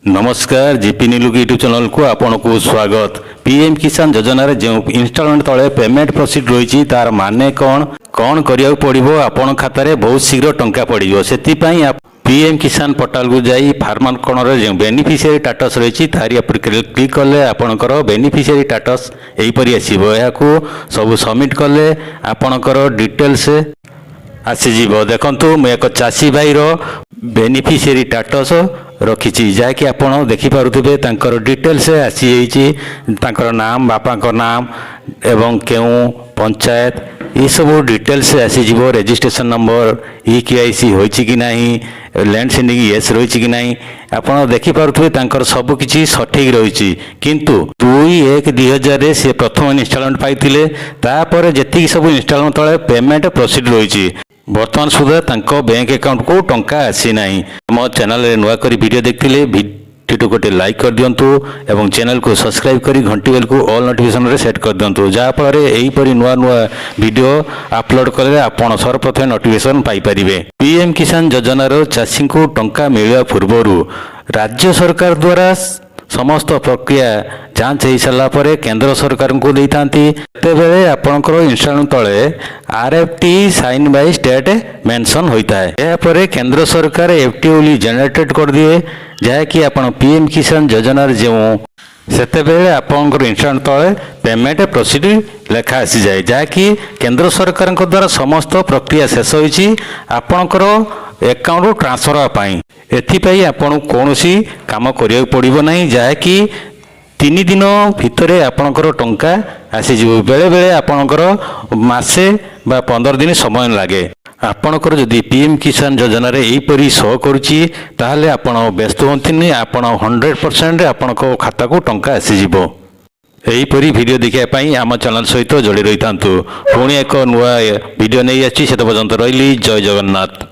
नमस्कार जीपी नीलू YouTube channel को आपन को स्वागत। पीएम किसान योजना रे जो इंस्टॉलमेंट तले पेमेंट प्रोसीड रही तार माने कौन कौन करिया पड़िबो आपन खाता रे बहुत शीघ्र टंका पड़िबो। सेति पई आप पीएम किसान पोर्टल को जाई फार्मर कोन रे जो बेनिफिशियरी स्टेटस रही तारी ऊपर क्लिक कले आपनकर बेनिफिशियरी स्टेटस एही परि आसीबो। या को सब सबमिट कले आपनकर डिटेल्स आसीଯିବ। देखंतु मैं एक चासी भाई रो बेनिफिशियरी स्टेटस रखी जहाँकि आपड़ देखिपे तांकर डिटेल्स आसी तांकर नाम बापा नाम एवं क्यों पंचायत ये सब डिटेल्स आसीଯିବ। रजिस्ट्रेशन नंबर EKYC होइछि कि नहीं, लैंड सेंडिंग येस रही कि नहीं आपड़ देखिपे तांकर सब किछि सठिक रही। किंतु 2/1/2000 से प्रथम इनस्टॉलमेंट पाइथिले तापर जेतिक सब इनस्टॉलमेंट तले पेमेंट प्रोसीड रही बर्तमान सुधा तांको बैंक अकाउंट को टंका आसी नहीं। हम चैनल रे नुआ करी वीडियो देखथिले वीडियो गोटे लाइक कर दियंतु एवं चैनल को सब्सक्राइब करी घंटी बेल को ऑल नोटिफिकेशन रे सेट कर दियंतु जहाँ फल एही परी नुआ नुआ वीडियो अपलोड कले आपण सर्वप्रथम नोटिफिकेशन पाई परिबे। पीएम किसान योजना रो चाषी को टंका मिलवा पूर्वरु राज्य सरकार द्वारा समस्त प्रक्रिया जांच हो सारा पर केंद्र सरकार को देता तेबे आपणकर इंस्टॉलमेंट तले RFT sign by state mention होता है। यापर केंद्र सरकार FT जनरेटेड कर दिए जहाँकि आपण पीएम किसान योजना जो सेतेबेले आपणकर इंस्टॉलमेंट तले पेमेंट प्रोसीड लेखा आसी जाए जहाँकि केंद्र सरकार द्वारा समस्त प्रक्रिया शेष होइछि आपणकर अकाउंट ट्रांसफर होगापाई। एथिपाई आपण कौनसी काम करिया पड़िबो नहीं जहाँकि 3 दिन भितर आपणकर टंका आसीजिवो। बेले बेले आपणकर मासे बा 15 दिन समय लागे। आपणकर जदि पीएम किसान योजना रे एहीपरि शो करुछि ताहले आपण व्यस्त होंतिनि आपण 100% आपणको खाता को टंका आसीजिवो। एहीपरि वीडियो देखिया पई आम चैनल सहित जोड़ी रही थांतु। पुणी एक नुआ वीडियो नहीं आछि सेत पर्यंत रहिली। जय जगन्नाथ।